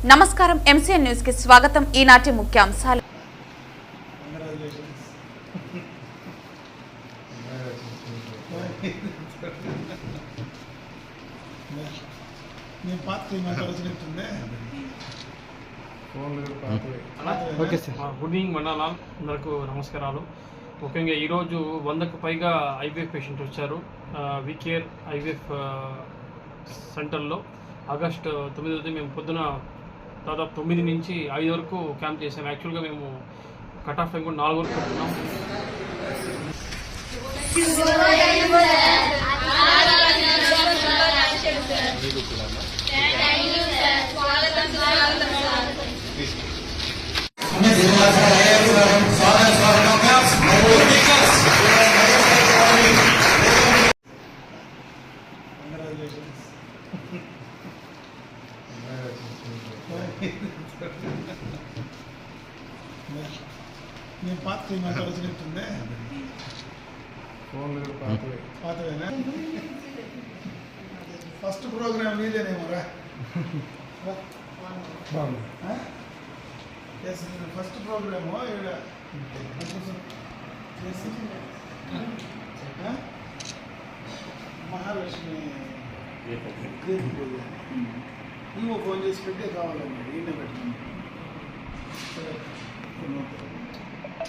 నమస్కారం MCN news కి స్వాగతం. ఈనాటి ముఖ్యాంశాలు. గుడ్ ఈవినింగ్ మండలం అందరికీ నమస్కారాలు. ముఖ్యంగా ఈరోజు 100కు పైగా ఐవీఎఫ్ పేషెంట్ వచ్చారు. వికేర్ ఐవీఎఫ్ సెంటర్లో ఆగస్టు 9 మేము పొద్దున దాదాపు 9 నుంచి 5 వరకు క్యాంప్ చేసాము. యాక్చువల్గా మేము కట్ ఆఫ్ టైం కూడా 4 వరకు పెట్టుకున్నాం. నేను పాత వచ్చినట్టుందే పాతవేనా. First programme నీదేనేమోరా. First programme Mahalakshmi నువ్వు ఫోన్ చేసి పెట్టే కావాలన్నా ఈయన పెట్టుకుని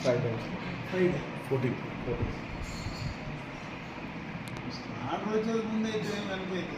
ఫ్రైడే 14 ఆర్డర్ వచ్చేది ముందే అయితే వెనకైతే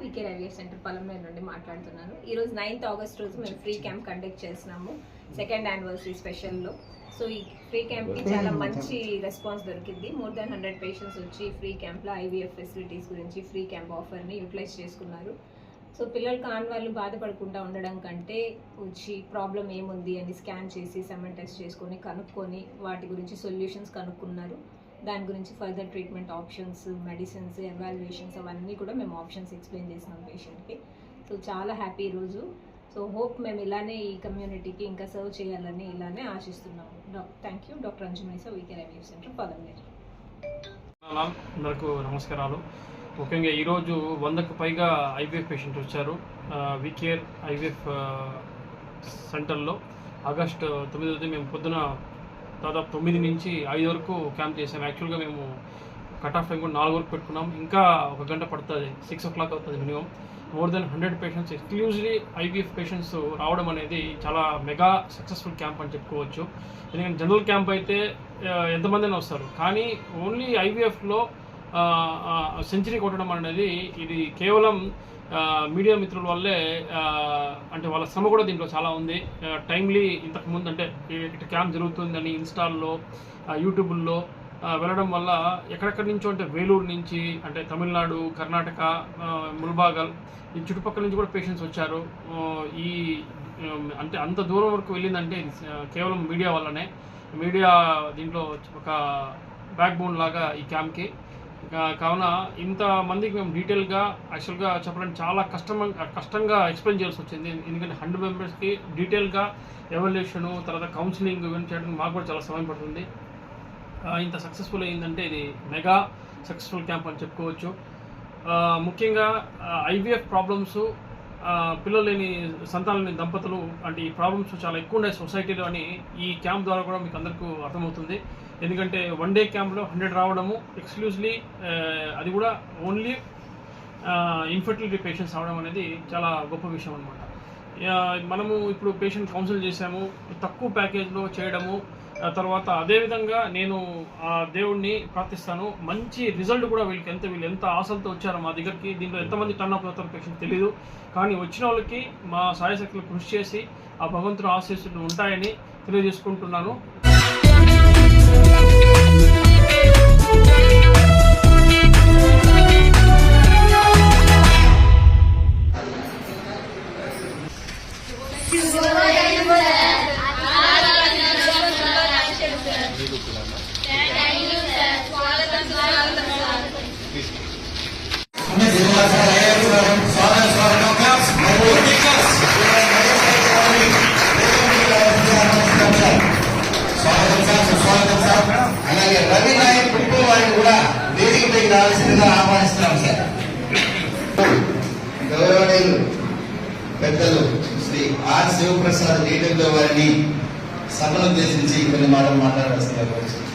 వికేర్ ఐవీఎఫ్ సెంటర్ పలంనేరు నుండి మాట్లాడుతున్నాను. ఈరోజు 9th ఆగస్ట్ రోజు మేము ఫ్రీ క్యాంప్ కండక్ట్ చేస్తున్నాము, 2nd యానివర్సరీ స్పెషల్లో. సో ఈ ఫ్రీ క్యాంప్కి చాలా మంచి రెస్పాన్స్ దొరికింది. మోర్ దాన్ 100 పేషెంట్స్ వచ్చి ఫ్రీ క్యాంప్లో ఐవీఎఫ్ ఫెసిలిటీస్ గురించి ఫ్రీ క్యాంప్ ఆఫర్ని యూటిలైజ్ చేసుకున్నారు. సో పిల్లలు కాని వాళ్ళు బాధపడకుండా ఉండడం కంటే వచ్చి ప్రాబ్లం ఏముంది అని స్కాన్ చేసి సెమెన్ టెస్ట్ చేసుకొని కనుక్కొని వాటి గురించి సొల్యూషన్స్ కనుక్కున్నారు. దాని గురించి further treatment options, medicines, evaluations అవన్నీ కూడా మేము ఆప్షన్స్ ఎక్స్ప్లెయిన్ చేసినాం పేషెంట్కి. సో చాలా హ్యాపీ రోజు. సో హోప్ మేము ఇలానే ఈ కమ్యూనిటీకి ఇంకా సర్వ్ చేయాలని ఇలానే ఆశిస్తున్నాము. Thank you. Doctor అంజుమైసా, వికేర్ IVF centre Palamaner. అందరికీ నమస్కారాలు. ముఖ్యంగా ఈరోజు 100కు పైగా ఐవీఎఫ్ పేషెంట్ వచ్చారు. వికేర్ ఐవీఎఫ్ సెంటర్లో ఆగస్టు 9 మేము పొద్దున దాదాపు 9 నుంచి 5 వరకు క్యాంప్ చేసాము. యాక్చువల్గా మేము కట్ ఆఫ్ టైం కూడా 4 వరకు పెట్టుకున్నాం. ఇంకా 1 గంట పడుతుంది, 6 o'clock అవుతుంది minimum. More than 100 patients, exclusively IVF patients రావడం అనేది చాలా మెగా సక్సెస్ఫుల్ క్యాంప్ అని చెప్పుకోవచ్చు. ఎందుకంటే జనరల్ క్యాంప్ అయితే ఎంతమందిని వస్తారు, కానీ ఓన్లీ ఐవీఎఫ్లో సెంచరీ కొట్టడం అనేది ఇది కేవలం మీడియా మిత్రుల వల్లే. అంటే వాళ్ళ శ్రమ కూడా దీంట్లో చాలా ఉంది. టైమ్లీ ఇంతకుముందు అంటే ఇటు క్యాంప్ జరుగుతుందని ఇన్స్టాల్లో, యూట్యూబ్లో వెళ్ళడం వల్ల ఎక్కడెక్కడి నుంచో అంటే వేలూరు నుంచి అంటే తమిళనాడు, కర్ణాటక, ముల్బాగల్ ఈ చుట్టుపక్కల నుంచి కూడా పేషెంట్స్ వచ్చారు. ఈ అంటే అంత దూరం వరకు వెళ్ళిందంటే కేవలం మీడియా వల్లనే. మీడియా దీంట్లో ఒక బ్యాక్ బోన్ లాగా ఈ క్యాంప్కి. కావున ఇంతమందికి మేము డీటెయిల్గా యాక్చువల్గా చెప్పడానికి చాలా కష్టంగా ఎక్స్ప్లెయిన్ చేయాల్సి వచ్చింది. ఎందుకంటే 100 మెంబర్స్కి డీటెయిల్గా ఎవాల్యుయేషను తర్వాత కౌన్సిలింగ్ ఇవన్నీ చేయడానికి మాకు కూడా చాలా సమయం పడుతుంది. ఇంత సక్సెస్ఫుల్ అయిందంటే ఇది మెగా సక్సెస్ఫుల్ క్యాంప్ అని చెప్పుకోవచ్చు. ముఖ్యంగా ఐవీఎఫ్ ప్రాబ్లమ్స్, పిల్లలు లేని సంతానం లేని దంపతులు అంటే ఈ ప్రాబ్లమ్స్ చాలా ఎక్కువ ఉన్నాయి సొసైటీలో అని ఈ క్యాంప్ ద్వారా కూడా మీకు అందరికీ అర్థమవుతుంది. ఎందుకంటే 1 డే క్యాంప్లో 100 రావడము ఎక్స్క్లూజివ్లీ, అది కూడా ఓన్లీ ఇన్ఫర్టిలిటీ పేషెంట్స్ రావడం అనేది చాలా గొప్ప విషయం అనమాట. మనము ఇప్పుడు పేషెంట్ కౌన్సిల్ చేసాము, తక్కువ ప్యాకేజ్లో చేయడము, తర్వాత అదేవిధంగా నేను ఆ దేవుడిని ప్రార్థిస్తాను మంచి రిజల్ట్ కూడా వీళ్ళు ఎంత ఆశలతో వచ్చారో మా దగ్గరికి. దీంట్లో ఎంతమంది టర్న్ అప్ అవుతారో పేషెంట్ తెలియదు, కానీ వచ్చిన వాళ్ళకి మా సాయశక్తులు కృషి చేసి ఆ భగవంతుడు ఆశీస్సులు ఉంటాయని తెలియజేసుకుంటున్నాను. అలాగే రవి నాయక్ కుటుంబం వారిని కూడా వేదికపైకి రావాల్సిందిగా ఆహ్వానిస్తున్నాం సార్. గౌరవనీయులు పెద్దలు శ్రీ ఆర్ శివప్రసాద్ లీడర్లో వారిని సభను ఉద్దేశించి కొన్ని మాటలు మాట్లాడాల్సిందిగా కోరుతున్నాను.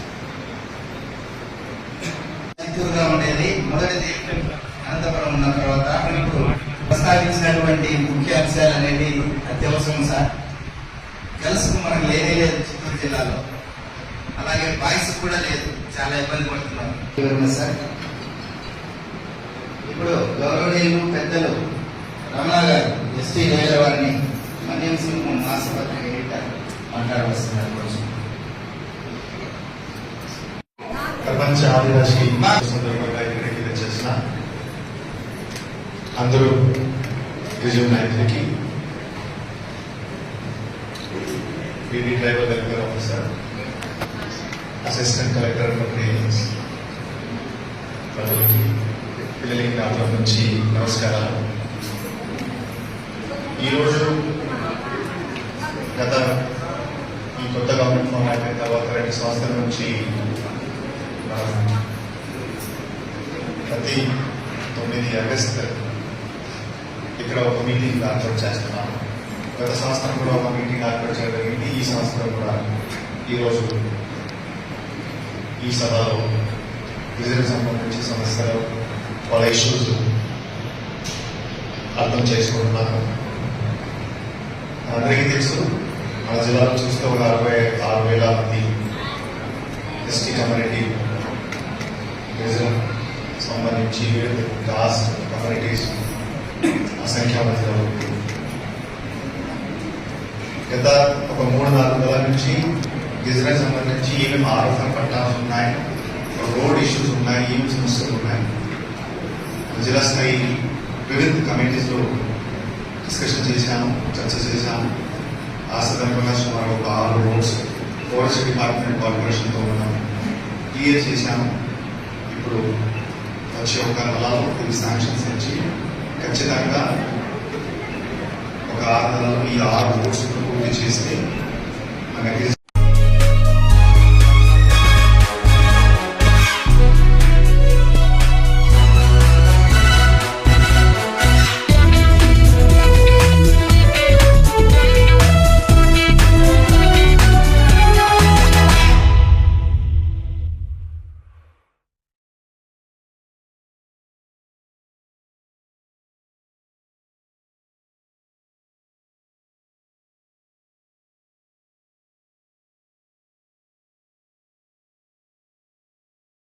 చిత్తూరుగా ఉండేది మొదటిది అనంతపురం ఉన్న తర్వాత ఇప్పుడు ప్రస్తావించినటువంటి ముఖ్య అంశాలు అనేవి అత్యవసరం సార్. గర్ల్స్కు మనకు లేనే లేదు చిత్తూరు జిల్లాలో, అలాగే బాయ్స్ కూడా లేదు, చాలా ఇబ్బంది పడుతున్నారు సార్. ఇప్పుడు గౌరవనీయులు పెద్దలు రమణ గారు ఎస్టీ రైల వారిని మన్యం సింగ్ ఆసుపత్రి ఎడిటర్ మాట్లాడవలసింది. ప్రపంచ ఆదివాసీ సందర్భంగా ఇక్కడికి వచ్చేసిన అందరూ గిరిజన నాయకులకి, beedi tribal welfare officer, assistant collector prince ప్రజలకి, పిల్లలకి నా నుంచి నమస్కారాలు. ఈరోజు గత ఈ కొత్త గవర్నమెంట్ ఫార్మాట్ అయిన తర్వాత 2 సంవత్సరాల నుంచి ప్రతి 9 ఆగస్టు ఇక్కడ ఒక మీటింగ్ ఏర్పాటు చేస్తున్నాము. గత సంవత్సరం కూడా ఒక మీటింగ్ ఏర్పాటు చేయడం జరిగింది. ఈ సంవత్సరం కూడా ఈరోజు ఈ సభలో గిరిజనకు సంబంధించి సమస్యలు, వాళ్ళ ఇష్యూస్ అర్థం చేసుకుంటున్నాను. అందరికీ తెలుసు, మన జిల్లాలో చూస్తే ఒక 66,000 మంది ఎస్టీ కమ్యూనిటీ, గిరిజన సంబంధించి వివిధ కాస్ట్ కమ్యూనిటీస్ అసంఖ్య మధ్యలో గత ఒక 3-4 నెలల నుంచి గిరిజనకు సంబంధించి ఏమేమి ఆరోపణ పట్టాలు ఉన్నాయి, రోడ్ ఇష్యూస్ ఉన్నాయి, ఏమి సమస్యలు ఉన్నాయి, జిల్లా స్థాయి వివిధ కమిటీస్లో డిస్కషన్ చేశాను, చర్చ చేశాను. ఆ సందర్భంగా సుమారు ఒక 6 రోడ్స్ ఫారెస్ట్ డిపార్ట్మెంట్ కార్పొరేషన్తో మనం క్లియర్ చేశాము. ఇప్పుడు వచ్చే ఒక నెలలో కొన్ని శాంక్షన్స్ ఇచ్చి ఖచ్చితంగా ఒక 6 నెలలు ఈ 6 రోడ్స్ పూర్తి చేస్తే మనకి